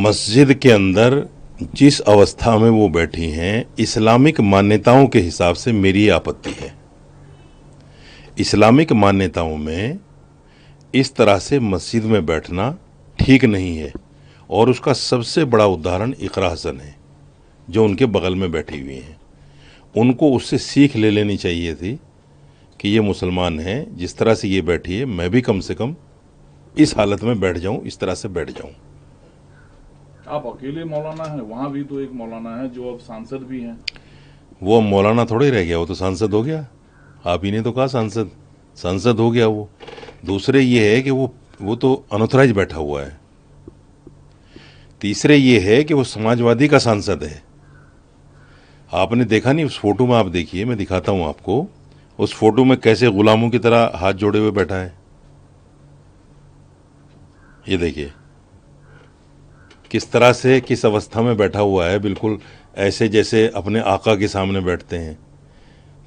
मस्जिद के अंदर जिस अवस्था में वो बैठी हैं, इस्लामिक मान्यताओं के हिसाब से मेरी आपत्ति है। इस्लामिक मान्यताओं में इस तरह से मस्जिद में बैठना ठीक नहीं है। और उसका सबसे बड़ा उदाहरण इकरा हसन है, जो उनके बगल में बैठी हुई हैं। उनको उससे सीख ले लेनी चाहिए थी कि ये मुसलमान हैं, जिस तरह से ये बैठी है मैं भी कम से कम इस हालत में बैठ जाऊं, इस तरह से बैठ जाऊं। आप अकेले मौलाना हैं, वहाँ भी तो एक मौलाना है जो अब सांसद भी हैं। वो मौलाना थोड़े रह गया, वो तो सांसद हो गया। आप ही ने तो कहा सांसद हो गया वो। दूसरे ये है कि वो तो अनऑथराइज बैठा हुआ है। तीसरे ये है कि वो समाजवादी का सांसद है। आपने देखा नहीं उस फोटो में? आप देखिए, मैं दिखाता हूं आपको। उस फोटो में कैसे गुलामों की तरह हाथ जोड़े हुए बैठा है। ये देखिए किस तरह से, किस अवस्था में बैठा हुआ है, बिल्कुल ऐसे जैसे अपने आका के सामने बैठते हैं।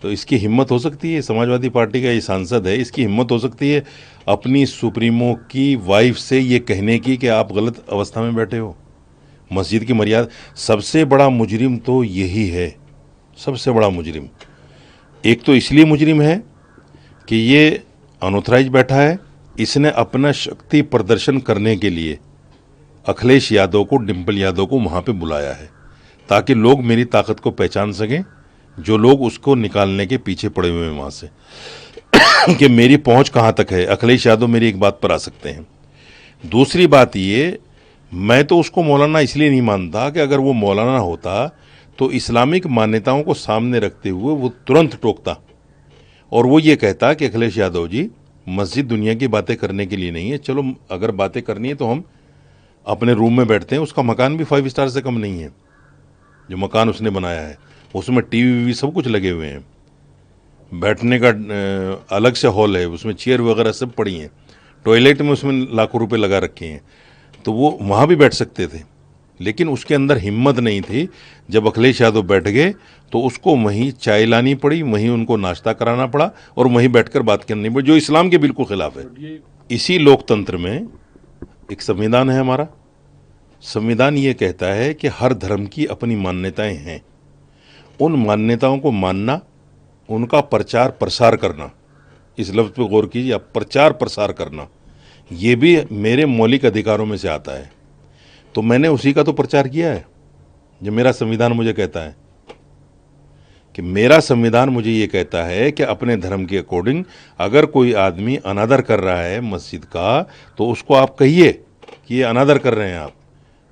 तो इसकी हिम्मत हो सकती है, समाजवादी पार्टी का ये सांसद है, इसकी हिम्मत हो सकती है अपनी सुप्रीमो की वाइफ से ये कहने की कि आप गलत अवस्था में बैठे हो। मस्जिद की मर्यादा। सबसे बड़ा मुजरिम तो यही है, सबसे बड़ा मुजरिम। एक तो इसलिए मुजरिम है कि ये अनऑथराइज बैठा है। इसने अपना शक्ति प्रदर्शन करने के लिए अखिलेश यादव को, डिम्पल यादव को वहाँ पे बुलाया है, ताकि लोग मेरी ताकत को पहचान सकें, जो लोग उसको निकालने के पीछे पड़े हुए हैं वहाँ से कि मेरी पहुँच कहाँ तक है। अखिलेश यादव मेरी एक बात पर आ सकते हैं। दूसरी बात ये, मैं तो उसको मौलाना इसलिए नहीं मानता कि अगर वो मौलाना होता तो इस्लामिक मान्यताओं को सामने रखते हुए वो तुरंत टोकता और वो ये कहता कि अखिलेश यादव जी, मस्जिद दुनिया की बातें करने के लिए नहीं है। चलो अगर बातें करनी है तो हम अपने रूम में बैठते हैं। उसका मकान भी 5 स्टार से कम नहीं है, जो मकान उसने बनाया है। उसमें टीवी सब कुछ लगे हुए हैं, बैठने का अलग से हॉल है, उसमें चेयर वगैरह सब पड़ी हैं, टॉयलेट में उसमें लाखों रुपए लगा रखे हैं। तो वो वहाँ भी बैठ सकते थे, लेकिन उसके अंदर हिम्मत नहीं थी। जब अखिलेश यादव बैठ गए तो उसको वहीं चाय लानी पड़ी, वहीं उनको नाश्ता कराना पड़ा और वहीं बैठकर बात करनी पड़ी, जो इस्लाम के बिल्कुल खिलाफ है। इसी लोकतंत्र में एक संविधान है हमारा। संविधान ये कहता है कि हर धर्म की अपनी मान्यताएं हैं। उन मान्यताओं को मानना, उनका प्रचार प्रसार करना, इस लफ्ज़ पे गौर कीजिए आप, प्रचार प्रसार करना, ये भी मेरे मौलिक अधिकारों में से आता है। तो मैंने उसी का तो प्रचार किया है जो मेरा संविधान मुझे कहता है। कि मेरा संविधान मुझे ये कहता है कि अपने धर्म के अकॉर्डिंग अगर कोई आदमी अनादर कर रहा है मस्जिद का, तो उसको आप कहिए कि ये अनादर कर रहे हैं आप।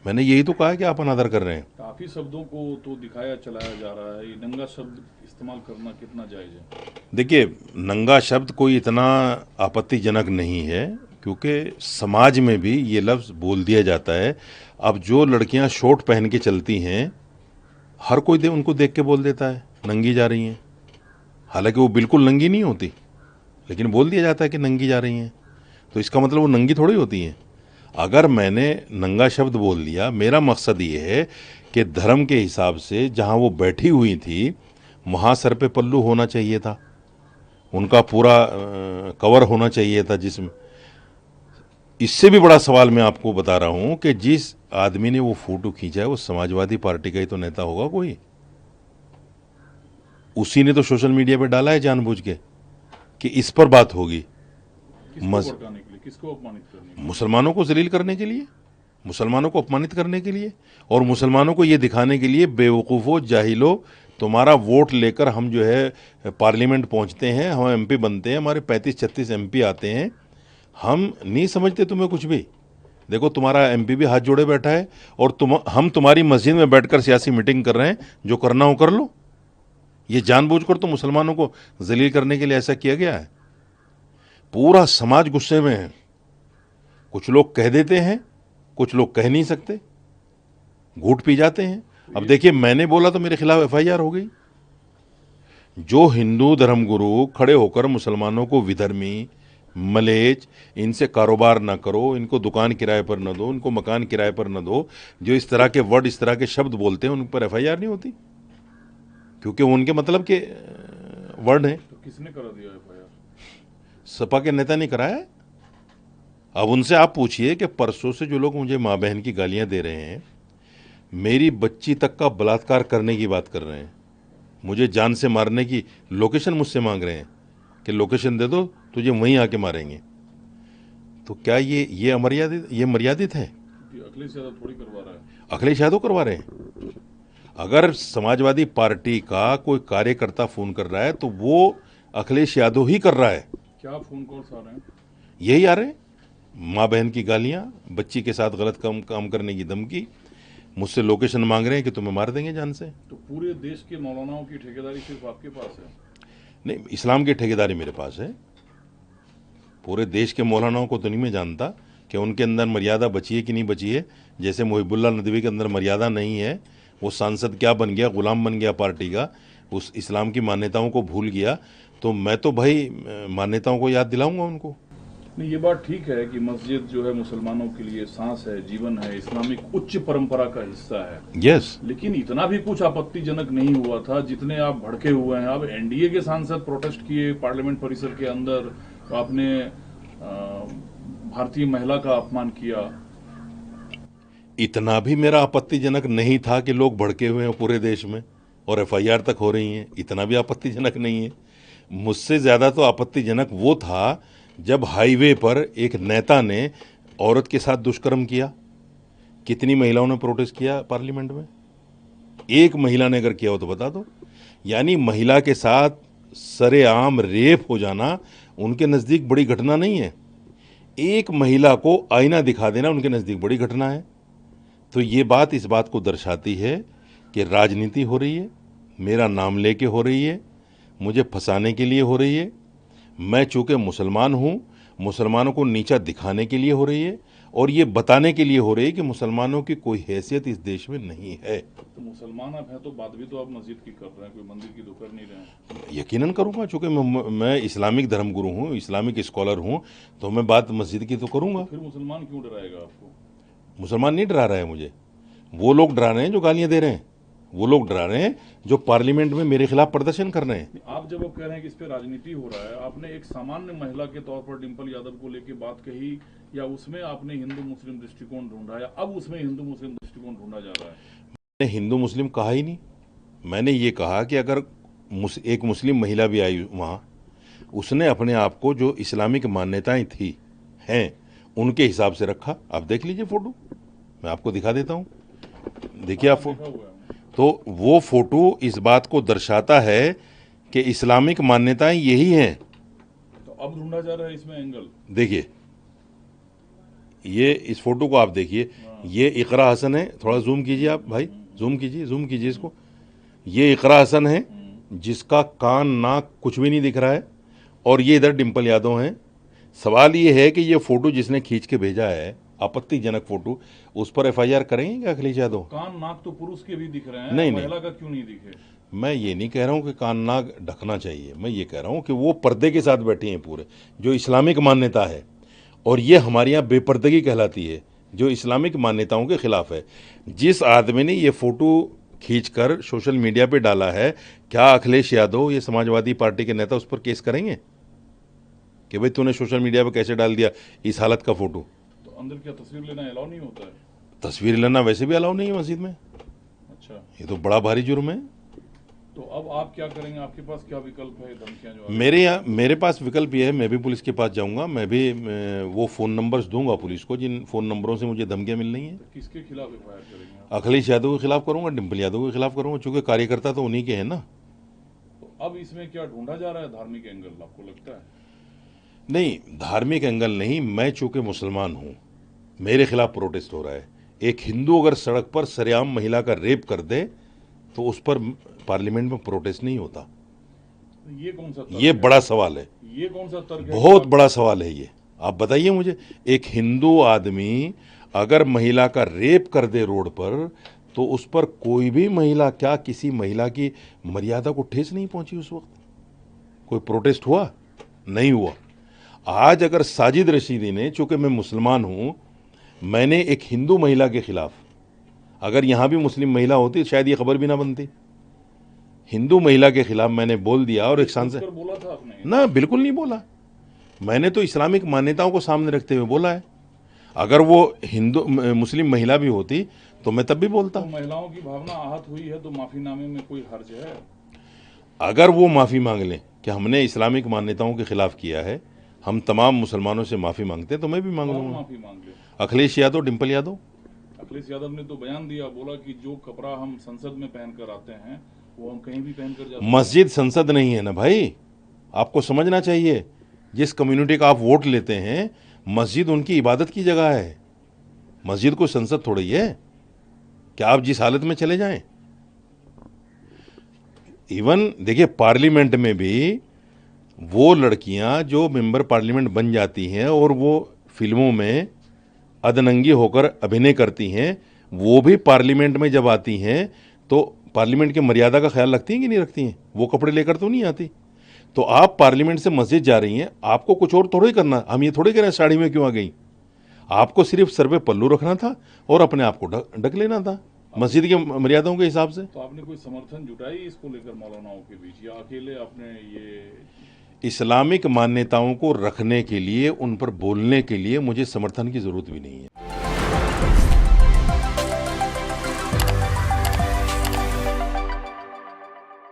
मैंने यही तो कहा है कि आप अनादर कर रहे हैं। काफी शब्दों को तो दिखाया चलाया जा रहा है, ये नंगा शब्द इस्तेमाल करना कितना जायज है? देखिए, नंगा शब्द कोई इतना आपत्तिजनक नहीं है, क्योंकि समाज में भी ये लफ्ज़ बोल दिया जाता है। अब जो लड़कियां शॉर्ट पहन के चलती हैं, हर कोई उनको देख के बोल देता है नंगी जा रही हैं। हालांकि वो बिल्कुल नंगी नहीं होती, लेकिन बोल दिया जाता है कि नंगी जा रही हैं। तो इसका मतलब वो नंगी थोड़ी होती हैं। अगर मैंने नंगा शब्द बोल दिया, मेरा मकसद ये है कि धर्म के हिसाब से जहाँ वो बैठी हुई थी वहाँ सर पे पल्लू होना चाहिए था, उनका पूरा कवर होना चाहिए था जिस्म। इससे भी बड़ा सवाल मैं आपको बता रहा हूँ कि जिस आदमी ने वो फोटो खींचा है वो समाजवादी पार्टी का ही तो नेता होगा कोई। उसी ने तो सोशल मीडिया पे डाला है जानबूझ के कि इस पर बात होगी। किसको भड़काने के लिए, किसको अपमानित करने के लिए? मुसलमानों को जलील करने के लिए, मुसलमानों को अपमानित करने के लिए, और मुसलमानों को ये दिखाने के लिए, बेवकूफ़ों, जाहिलो, तुम्हारा वोट लेकर हम जो है पार्लियामेंट पहुंचते हैं, हम एमपी बनते हैं, हमारे 35-36 एमपी आते हैं, हम नहीं समझते तुम्हें कुछ भी। देखो तुम्हारा एमपी भी हाथ जोड़े बैठा है और हम तुम्हारी मस्जिद में बैठकर सियासी मीटिंग कर रहे हैं, जो करना हो कर लो। ये जानबूझकर तो मुसलमानों को जलील करने के लिए ऐसा किया गया है। पूरा समाज गुस्से में है। कुछ लोग कह देते हैं, कुछ लोग कह नहीं सकते, घूट पी जाते हैं। अब देखिए, मैंने बोला तो मेरे खिलाफ एफआईआर हो गई। जो हिंदू धर्मगुरु खड़े होकर मुसलमानों को विधर्मी, मलेच, इनसे कारोबार ना करो, इनको दुकान किराए पर न दो, इनको मकान किराए पर न दो, जो इस तरह के वर्ड, इस तरह के शब्द बोलते हैं, उन पर एफआईआर नहीं होती, क्योंकि वो उनके मतलब के वर्ड हैं। तो किसने करा दिया एफआईआर? सपा के नेता ने कराया है। अब उनसे आप पूछिए कि परसों से जो लोग मुझे माँ बहन की गालियां दे रहे हैं, मेरी बच्ची तक का बलात्कार करने की बात कर रहे हैं, मुझे जान से मारने की लोकेशन मुझसे मांग रहे हैं कि लोकेशन दे दो, तुझे वहीं आके मारेंगे, तो क्या ये मर्यादित है? कि अखिलेश यादव थोड़ी करवा रहा है। अखिलेश यादव करवा रहे हैं। अगर समाजवादी पार्टी का कोई कार्यकर्ता फोन कर रहा है तो वो अखिलेश यादव ही कर रहा है। क्या फोन कॉल्स आ रहे हैं? यही आ रहे हैं, माँ बहन की गालियां, बच्ची के साथ गलत काम करने की धमकी, मुझसे लोकेशन मांग रहे हैं कि तुम्हें मार देंगे जान से। तो पूरे देश के मौलानाओं की ठेकेदारी सिर्फ आपके पास है? नहीं, इस्लाम की ठेकेदारी मेरे पास है। पूरे देश के मौलानाओं को तो नहीं मैं जानता कि उनके अंदर मर्यादा बची है कि नहीं बची है। जैसे मुहिबुल्ला नदवी के अंदर मर्यादा नहीं है, वो सांसद क्या बन गया, गुलाम बन गया पार्टी का, उस इस्लाम की मान्यताओं को भूल गया, तो मैं तो भाई मान्यताओं को याद दिलाऊंगा उनको। नहीं, ये बात ठीक है कि मस्जिद जो है मुसलमानों के लिए सांस है, जीवन है, इस्लामिक उच्च परंपरा का हिस्सा है। यस। लेकिन इतना भी कुछ आपत्तिजनक नहीं हुआ था जितने आप भड़के हुए हैं। अब एनडीए के सांसद प्रोटेस्ट किए पार्लियामेंट परिसर के अंदर, तो आपने भारतीय महिला का अपमान किया। इतना भी मेरा आपत्तिजनक नहीं था कि लोग भड़के हुए हैं पूरे देश में और एफआईआर तक हो रही हैं, इतना भी आपत्तिजनक नहीं है। मुझसे ज़्यादा तो आपत्तिजनक वो था जब हाईवे पर एक नेता ने औरत के साथ दुष्कर्म किया। कितनी महिलाओं ने प्रोटेस्ट किया पार्लियामेंट में? एक महिला ने अगर किया हो तो बता दो। यानी महिला के साथ सरेआम रेप हो जाना उनके नज़दीक बड़ी घटना नहीं है, एक महिला को आईना दिखा देना उनके नज़दीक बड़ी घटना है। तो ये बात इस बात को दर्शाती है कि राजनीति हो रही है, मेरा नाम लेके हो रही है, मुझे फंसाने के लिए हो रही है। मैं चूँकि मुसलमान हूँ, मुसलमानों को नीचा दिखाने के लिए हो रही है और ये बताने के लिए हो रही है कि मुसलमानों की कोई हैसियत इस देश में नहीं है। तो मुसलमान आप हैं तो बात भी तो आप मस्जिद की कर रहे हैं, कोई मंदिर की तो कर नहीं रहे हैं। यकीनन करूँगा, चूँकि मैं इस्लामिक धर्मगुरु हूँ, इस्लामिक स्कॉलर हूँ, तो मैं बात मस्जिद की तो करूँगा। फिर मुसलमान क्यों डराएगा आपको? मुसलमान नहीं डरा रहा है मुझे, वो लोग डरा रहे हैं जो गालियाँ दे रहे हैं, वो लोग डरा रहे हैं जो पार्लियामेंट में मेरे खिलाफ प्रदर्शन कर रहे हैं। आप जब कह रहे हैं कि इस पे राजनीति हो रहा है, आपने एक सामान्य महिला के तौर पर डिंपल यादव को लेके बात कही, या उसमें आपने हिंदू मुस्लिम दृष्टिकोण ढूंढा, या अब उसमें हिंदू मुस्लिम दृष्टिकोण ढूंढा जा रहा है? मैंने हिंदू मुस्लिम कहा ही नहीं। मैंने ये कहा कि अगर एक मुस्लिम महिला भी आई वहाँ, उसने अपने आप को जो इस्लामिक मान्यताएं थी हैं उनके हिसाब से रखा। आप देख लीजिए फोटो, मैं आपको दिखा देता हूँ, देखिए आप देखा हुआ है। तो वो फोटो इस बात को दर्शाता है कि इस्लामिक मान्यताएं यही हैं। तो अब ढूंढा जा रहा है इसमें एंगल। देखिए, ये इस फोटो को आप देखिए, ये इकरा हसन है, थोड़ा जूम कीजिए आप भाई, जूम कीजिए इसको। ये इकरा हसन है जिसका कान नाक कुछ भी नहीं दिख रहा है, और ये इधर डिंपल यादव हैं। सवाल ये है कि ये फोटो जिसने खींच के भेजा है, आपत्तिजनक फोटो, उस पर एफआईआर करेंगे क्या अखिलेश यादव? कान नाक तो पुरुष के भी दिख रहे हैं, नहीं, महिला का क्यों नहीं दिखे? मैं ये नहीं कह रहा हूँ कि कान नाक ढकना चाहिए, मैं ये कह रहा हूँ कि वो पर्दे के साथ बैठी हैं पूरे, जो इस्लामिक मान्यता है, और ये हमारे यहाँ बेपर्दगी कहलाती है जो इस्लामिक मान्यताओं के खिलाफ है। जिस आदमी ने ये फोटो खींचकर सोशल मीडिया पे डाला है, क्या अखिलेश यादव, ये समाजवादी पार्टी के नेता, उस पर केस करेंगे कि भाई तूने सोशल मीडिया पे कैसे डाल दिया इस हालत का फोटो? तो अंदर क्या तस्वीर लेना अलाउ नहीं होता है? तस्वीर लेना वैसे भी अलाउ नहीं है मस्जिद में। अच्छा, ये तो बड़ा भारी जुर्म है। तो अब आप क्या करेंगे? आपके पास क्या विकल्प है? धमकियां जो मेरे पास विकल्प ये है, मैं भी पुलिस के पास जाऊंगा, मैं भी वो फ़ोन नंबर्स दूंगा पुलिस को जिन फ़ोन नंबरों से मुझे धमकियां मिल रही हैं। किसके खिलाफ एफआईआर करेंगे आप? अखिलेश यादव के खिलाफ करूंगा, डिंपल यादव के खिलाफ करूंगा, चूंकि कार्यकर्ता तो उन्हीं के हैं ना। तो अब इसमें क्या ढूंढा जा रहा है? धार्मिक एंगल आपको लगता है? नहीं, धार्मिक एंगल नहीं, मैं चूंकि मुसलमान हूं, मेरे खिलाफ प्रोटेस्ट हो रहा है। एक हिंदू अगर सड़क पर सरेआम महिला का रेप कर दे तो उस पर पार्लियामेंट में प्रोटेस्ट नहीं होता। ये कौन सा तर्क ये है? बड़ा सवाल है, ये कौन सा तर्क है? बहुत बड़ा सवाल है ये। आप बताइए मुझे, एक हिंदू आदमी अगर महिला का रेप कर दे रोड पर, तो उस पर कोई भी महिला, क्या किसी महिला की मर्यादा को ठेस नहीं पहुंची? उस वक्त कोई प्रोटेस्ट हुआ? नहीं हुआ। आज अगर साजिद रशीदी ने, चूंकि मैं मुसलमान हूं, मैंने एक हिंदू महिला के खिलाफ, अगर यहां भी मुस्लिम महिला होती शायद ये खबर भी ना बनती, हिंदू महिला के खिलाफ मैंने बोल दिया और एक सांसद बोला था आपने? ना, बिल्कुल नहीं बोला। मैंने तो इस्लामिक मान्यताओं को सामने रखते हुए बोला है। अगर वो हिंदू मुस्लिम महिला भी होती तो मैं तब भी बोलता। तो महिलाओं की भावना आहत हुई है तो माफीनामे में कोई हर्ज है? अगर वो माफ़ी मांग लें कि हमने इस्लामिक मान्यताओं के खिलाफ किया है, हम तमाम मुसलमानों से माफ़ी मांगते हैं, तो मैं भी मांग कौन लूँगा। माफी मांग ले? अखिलेश यादव, डिम्पल यादव। अखिलेश यादव ने तो बयान दिया, बोला कि जो कपड़ा हम संसद में पहनकर आते हैं वो हम कहीं भी पहनकर जा सकते हैं। मस्जिद संसद नहीं है ना भाई, आपको समझना चाहिए। जिस कम्युनिटी का आप वोट लेते हैं, मस्जिद उनकी इबादत की जगह है। मस्जिद को संसद थोड़ी है कि आप जिस हालत में चले जाएं। इवन देखिए, पार्लियामेंट में भी वो लड़कियां जो मेंबर पार्लियामेंट बन जाती हैं और वो फिल्मों में अधनंगी होकर अभिनय करती हैं, वो भी पार्लियामेंट में जब आती हैं तो पार्लियामेंट की मर्यादा का ख्याल रखती हैं कि नहीं रखती हैं? वो कपड़े लेकर तो नहीं आती। तो आप पार्लियामेंट से मस्जिद जा रही हैं, आपको कुछ और थोड़ा ही करना। हम ये थोड़ी कह रहे हैं साड़ी में क्यों आ गई, आपको सिर्फ सर पे पल्लू रखना था और अपने आप को ढक लेना था मस्जिद की मर्यादाओं के हिसाब से। तो आपने कोई समर्थन जुटाई इसको लेकर मौलानाओं के बीच, या अकेले आपने ये? इस्लामिक मान्यताओं को रखने के लिए, उन पर बोलने के लिए मुझे समर्थन की जरूरत भी नहीं है।